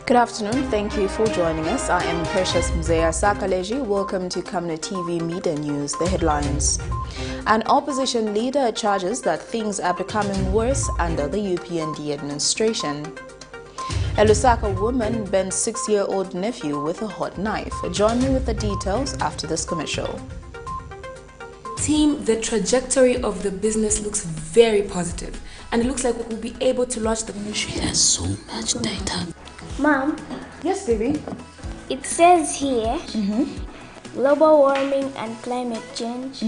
Good afternoon. Thank you for joining us. I am Precious Mzea Sakaleji. Welcome to Camnet TV Media News. The headlines. An opposition leader charges that things are becoming worse under the UPND administration. A LUSAKA woman bent 6-year-old nephew with a hot knife. Join me with the details after this commercial. Team, the trajectory of the business looks very positive, and it looks like we'll be able to launch the ministry. She has so much data. Mom? Yes, baby? It says here, global warming and climate change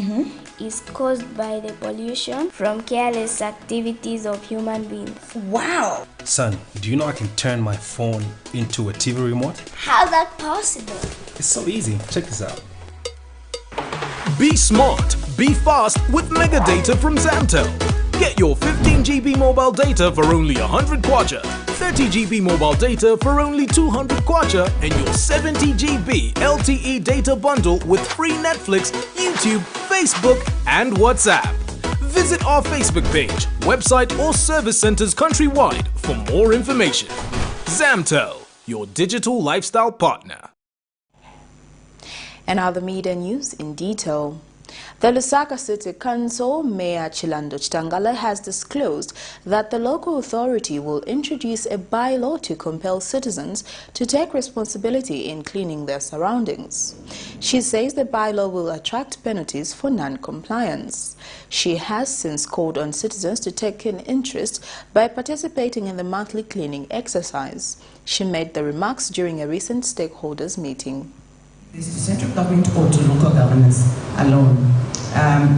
is caused by the pollution from careless activities of human beings. Wow! Son, do you know I can turn my phone into a TV remote? How's that possible? It's so easy. Check this out. Be smart, be fast with mega data from Zamtel. Get your 15 GB mobile data for only 100 kwacha, 30 GB mobile data for only 200 kwacha, and your 70 GB LTE data bundle with free Netflix, YouTube, Facebook, and WhatsApp. Visit our Facebook page, website, or service centers countrywide for more information. Zamtel, your digital lifestyle partner. And other media news in detail. The LUSAKA City Council Mayor Chilando Chitangala has disclosed that the local authority will introduce a bylaw to compel citizens to take responsibility in cleaning their surroundings. She says the bylaw will attract penalties for non-compliance. She has since called on citizens to take an interest by participating in the monthly cleaning exercise. She made the remarks during a recent stakeholders meeting. This is central government or to local governments alone.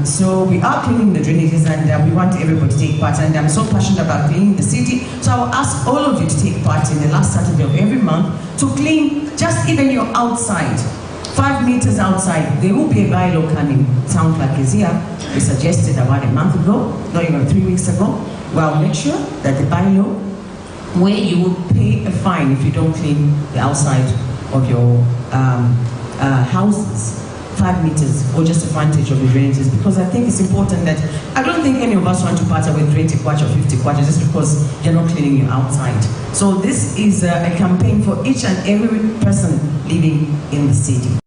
So we are cleaning the drainages, and we want everybody to take part, and I'm so passionate about cleaning the city. So I will ask all of you to take part in the last Saturday of every month to clean just even your outside, 5 meters outside. There will be a bylaw coming. Sound like is here. We suggested about a month ago, not even 3 weeks ago. Well, make sure that the bylaw where you will pay a fine if you don't clean the outside of your houses, 5 meters, or just a frontage of the drainages, because I think it's important that I don't think any of us want to partner with 20 kwacha or 50 kwacha just because you're not cleaning your outside. So this is a campaign for each and every person living in the city.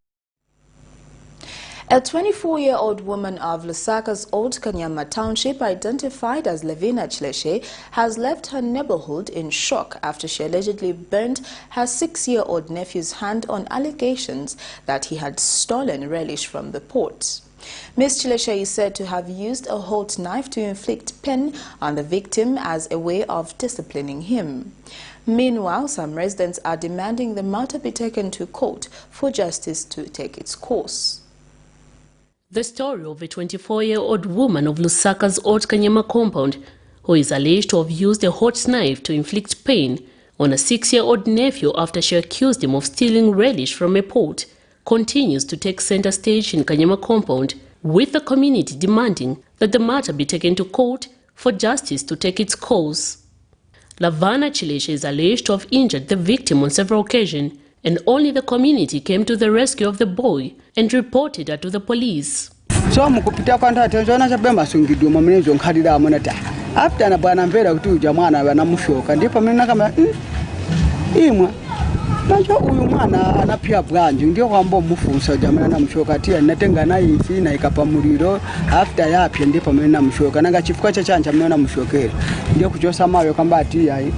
A 24-year-old woman of Lusaka's Old Kanyama township, identified as Levina Chileshe, has left her neighborhood in shock after she allegedly burnt her 6-year-old nephew's hand on allegations that he had stolen relish from the port. Ms. Chileshe is said to have used a hot knife to inflict pain on the victim as a way of disciplining him. Meanwhile, some residents are demanding the matter be taken to court for justice to take its course. The story of a 24-year-old woman of Lusaka's Old Kanyama compound who is alleged to have used a hot knife to inflict pain on a 6-year-old nephew after she accused him of stealing relish from a pot continues to take center stage in Kanyama compound, with the community demanding that the matter be taken to court for justice to take its course. Lavana Chileshe is alleged to have injured the victim on several occasions, and only the community came to the rescue of the boy and reported her to the police. So mukupita kwanda atenzona chabemba sungidwa mamenezo nkhalira amonata after na bwana mvera kuti uja mwana banamushoka ndipo mena kama imwe macho uyu mwana anapia bwanji ndio kwambo mufunsa jamana namushoka tia natenga na ifi na ikapa muliro after yapya ndipo mena mushoka nanga chifuka cha chanja mena mushokera ndio kuchosa mayo kamba ati yayi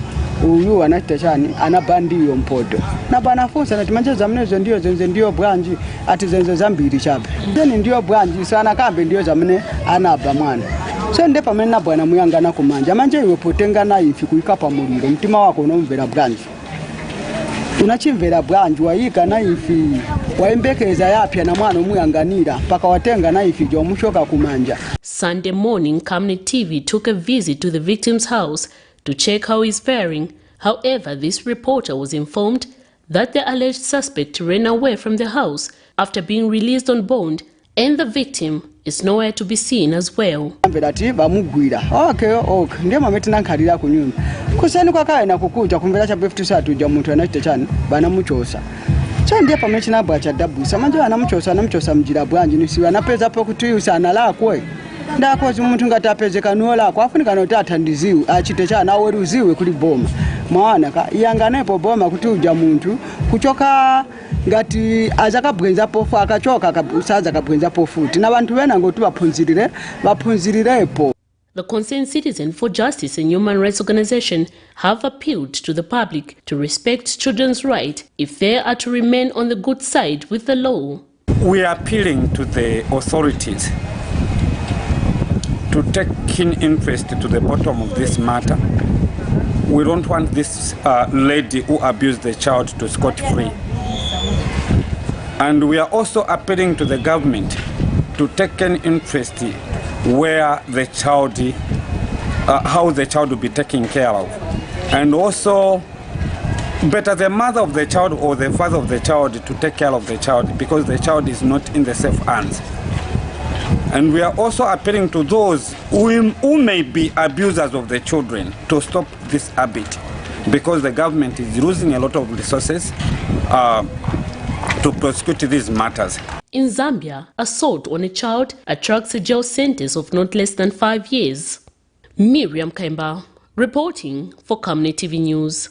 uyu anachita chani anabandiyo mpoto na banafunsa nati manje zamnezo ndio zenze ndio bwanji ati zenze zambiri chabe then ndio bwanji sana kambe ndio zamne anaba mwana so nde pamene na bwana muyangana kumanja manje iwe potenga na ifi kuikapa muliro mtima wako unomvera bwanji unachimvera bwanji waika na ifi waembekeza yapya na mwana muyanganira paka watenga na ifi jo mushoka kumanja. Sunday morning, Camnet TV took a visit to the victim's house to check how he's faring. However, this reporter was informed that the alleged suspect ran away from the house after being released on bond, and the victim is nowhere to be seen as well. Okay. Ndio mametina nkhalira kunyumba. Kusani kwa kaya na kukuja kumvera cha befu tusatu ja muntu anachita chani bana muchosa. Cha ndiye pamechina bwa cha dabu. Samanje anamuchosa mjira bwanji nisiwe anapeza po kutuyusa analakwe. ndakozi umuntu ngatapezeka nola kwafunika noti athandiziwe achite chana weruziwe kuli boma maana ka yanganepo boma kuti uja muntu kuchoka ngati azakabwenza pofu akachoka kasaza kabwenza pofuti na bantu bena ngoti baphunzirirepo. The Concerned Citizen for Justice and Human Rights Organization have appealed to the public to respect children's rights if they are to remain on the good side with the law. We are appealing to the authorities to take keen interest to the bottom of this matter. We don't want this lady who abused the child to scot-free. And we are also appealing to the government to take an interest where the child, how the child will be taken care of. And also, better the mother of the child or the father of the child to take care of the child, because the child is not in the safe hands. And we are also appealing to those who may be abusers of the children to stop this habit, because the government is losing a lot of resources to prosecute these matters. In Zambia, assault on a child attracts a jail sentence of not less than 5 years. Miriam Kaimba, reporting for Camnet TV News.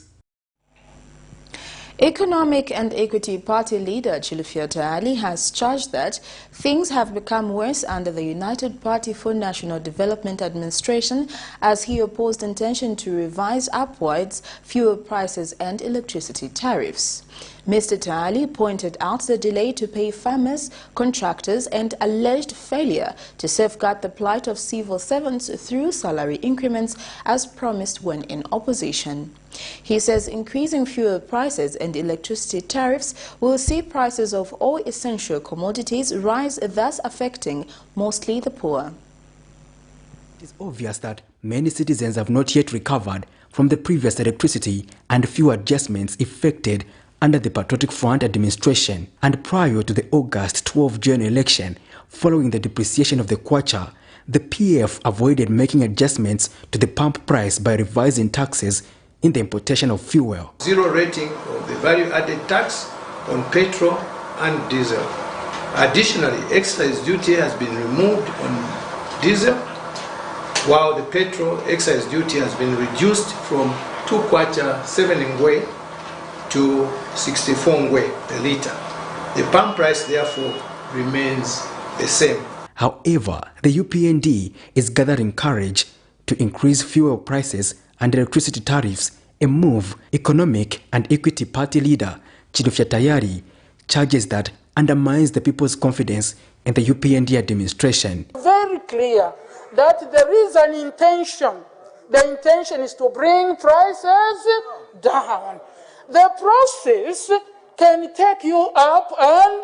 Economic and Equity Party leader Chilufya Tayali has charged that things have become worse under the United Party for National Development administration as he opposed intention to revise upwards fuel prices and electricity tariffs. Mr. Tayali pointed out the delay to pay farmers, contractors and alleged failure to safeguard the plight of civil servants through salary increments as promised when in opposition. He says increasing fuel prices and electricity tariffs will see prices of all essential commodities rise, thus affecting mostly the poor. It is obvious that many citizens have not yet recovered from the previous electricity and fuel adjustments effected under the Patriotic Front administration and prior to the August 12 general election. Following the depreciation of the kwacha, the PF avoided making adjustments to the pump price by revising taxes in the importation of fuel. Zero rating of the value-added tax on petrol and diesel. Additionally, excise duty has been removed on diesel, while the petrol excise duty has been reduced from 2 kwacha 7 ngwe to 64 ngwe per litre. The pump price therefore remains the same. However, the UPND is gathering courage to increase fuel prices and electricity tariffs, a move Economic and Equity Party leader Chilufya Tayali charges that undermines the people's confidence in the UPND administration. Very clear that there is an intention. The intention is to bring prices down. The process can take you up and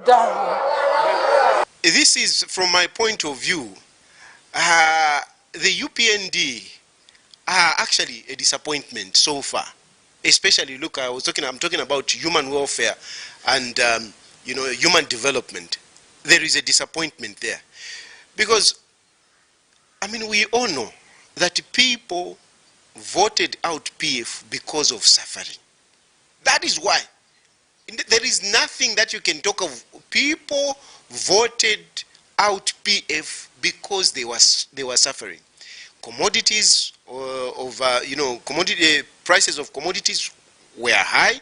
down. This is, from my point of view, the UPND are actually a disappointment so far. Especially, look, I'm talking about human welfare and human development. There is a disappointment there, because we all know that people voted out PF because of suffering. That is why. There is nothing that you can talk of. People voted out PF because they were suffering. Commodities prices of commodities were high,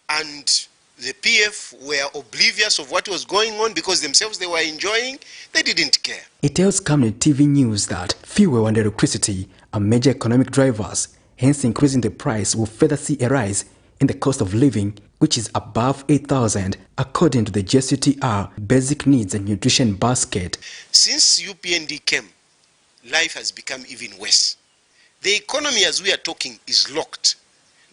and the PF were oblivious of what was going on because themselves they were enjoying. They didn't care. It tells Camnet TV News that fuel and electricity are major economic drivers, hence increasing the price will further see a rise in the cost of living, which is above 8,000 according to the JCTR Basic Needs and Nutrition Basket. Since UPND came, life has become even worse. The economy, as we are talking, is locked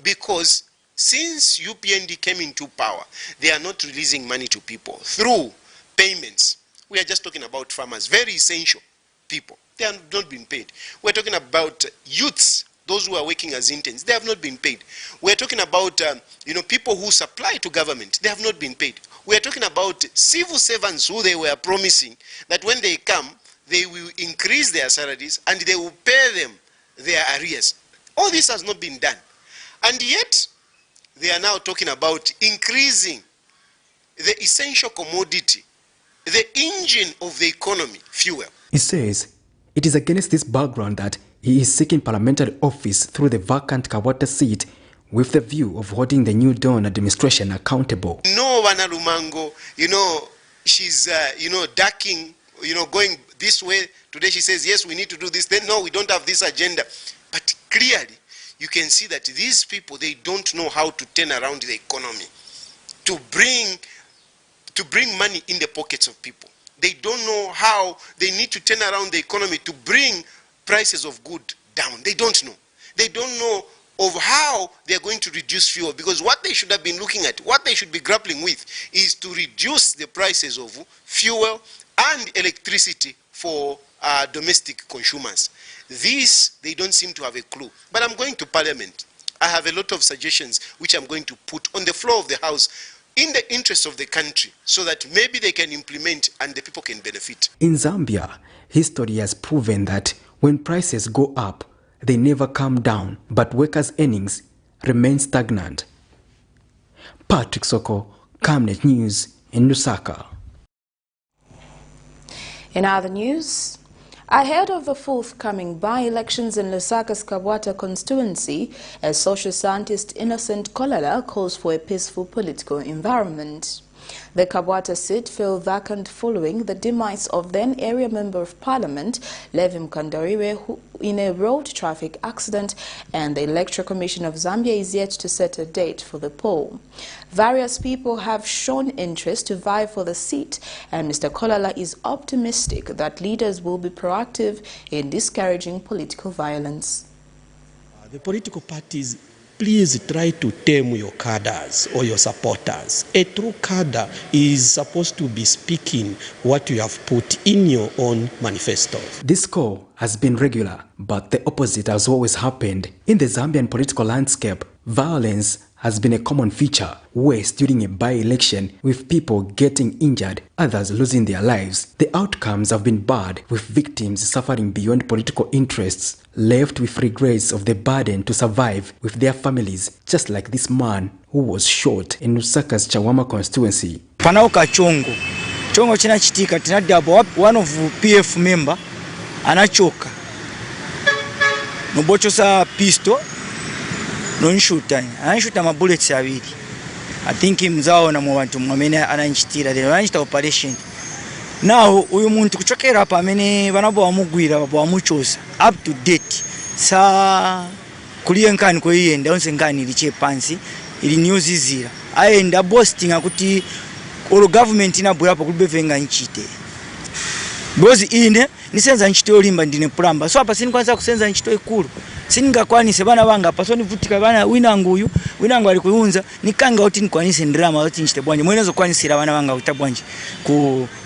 because since UPND came into power, they are not releasing money to people through payments. We are just talking about farmers, very essential people. They have not been paid. We're talking about youths, those who are working as interns. They have not been paid. We're talking about people who supply to government. They have not been paid. We're talking about civil servants who they were promising that when they come, they will increase their salaries and they will pay them their arrears. All this has not been done. And yet, they are now talking about increasing the essential commodity, the engine of the economy, fuel. It says It is against this background that he is seeking parliamentary office through the vacant Kabwata seat with the view of holding the new Dawn administration accountable. No, Wanalumango, she's, ducking, going this way. Today she says, yes, we need to do this. Then, no, we don't have this agenda. But clearly, you can see that these people, they don't know how to turn around the economy, to bring money in the pockets of people. They don't know how they need to turn around the economy to bring prices of goods down. They don't know. They don't know of how they're going to reduce fuel, because what they should have been looking at, what they should be grappling with, is to reduce the prices of fuel and electricity for domestic consumers. This, they don't seem to have a clue. But I'm going to Parliament. I have a lot of suggestions which I'm going to put on the floor of the House in the interest of the country, so that maybe they can implement and the people can benefit. In Zambia, history has proven that when prices go up, they never come down, but workers' earnings remain stagnant. Patrick Soko, Camnet News in Lusaka. In other news, ahead of the forthcoming by-elections in Lusaka's Kabwata constituency, a social scientist Innocent Kolala calls for a peaceful political environment. The Kabwata seat fell vacant following the demise of then area member of parliament Levi Mkandawire in a road traffic accident, and the Electoral Commission of Zambia is yet to set a date for the poll. Various people have shown interest to vie for the seat, and Mr. Kolala is optimistic that leaders will be proactive in discouraging political violence. The political parties, please try to tame your cadres or your supporters. A true cadre is supposed to be speaking what you have put in your own manifesto. This call has been regular, but the opposite has always happened. In the Zambian political landscape, violence has been a common feature, worse during a by-election, with people getting injured, others losing their lives. The outcomes have been bad, with victims suffering beyond political interests, left with regrets of the burden to survive with their families, just like this man who was shot in Lusaka's Chawama constituency. Panauka chongo china chitika tinadabo one of PF member anachoka nobochosa pistol non-shooter mabullets abiri. I think mzao na mwantu mwamene ananchitira the ananchita operation. Now uyu muntu kuchokera hapa amene banabo bamugwira bamuchosa up to date sa kuliye nkani ko yenda onse nkani liche pansi ili news izira ayenda boasting akuti all government inabwera pa kubevenga nchite because ine nisenza nchite olimba ndine plamba so hapa sini kwanza kusenza nchite ikulu siningakwanise bana banga pasoni vutika bana winangu ali kuunza nikanga oti nikwanise ndrama oti nchite bwanje mwenezo kwanisira bana banga utabwanje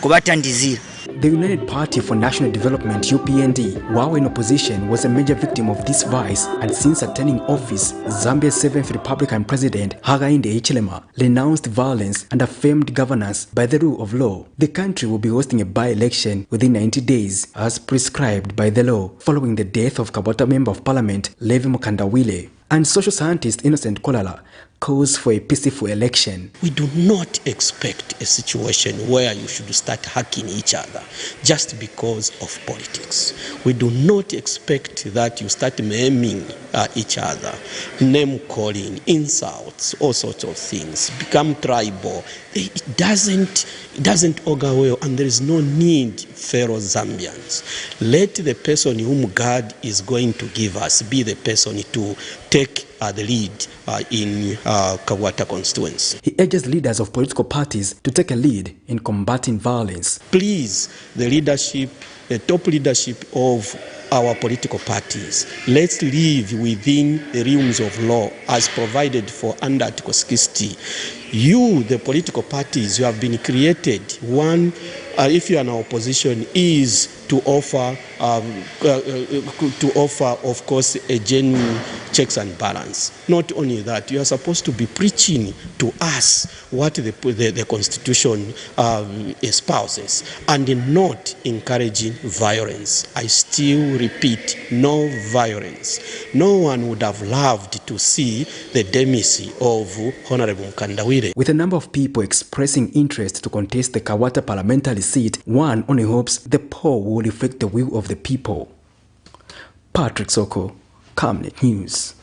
kubatandizira. The United Party for National Development UPND, while in opposition, was a major victim of this vice, and since attaining office, Zambia's 7th Republican President Hakainde Hichilema renounced violence and affirmed governance by the rule of law. The country will be hosting a by-election within 90 days as prescribed by the law, following the death of Kabwata Member of Parliament Levi Mkandawire. And social scientist Innocent Kolala calls for a peaceful election. We do not expect a situation where you should start hacking each other just because of politics. We do not expect that you start maiming each other, name calling, insults, all sorts of things, become tribal. It doesn't augur well, and there is no need, fellow Zambians. Let the person whom God is going to give us be the person to take the lead in Kabwata constituency. He urges leaders of political parties to take a lead in combating violence. Please, the leadership, the top leadership of our political parties, let's live within the realms of law as provided for under Article 60. You, the political parties, you have been created. One, if you are in opposition, is to offer, of course, a genuine checks and balance. Not only that, you are supposed to be preaching to us what the Constitution espouses, and not encouraging violence. I still repeat, no violence. No one would have loved to see the demise of Honorable Mkandawire. With a number of people expressing interest to contest the Kabwata parliamentary seat, one only hopes the poll will will reflect the will of the people. Patrick Soko, Camnet News.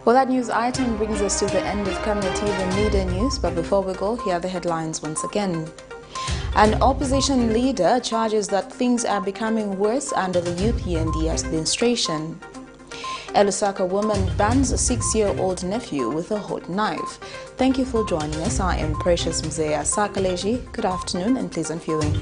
Well, that news item brings us to the end of Camnet TV Media News, but before we go, here are the headlines once again. An opposition leader charges that things are becoming worse under the UPND administration. A LUSAKA woman bans a 6-year-old nephew with a hot knife. Thank you for joining us. I am Precious Mzea Sakaleji. Good afternoon and pleasant viewing.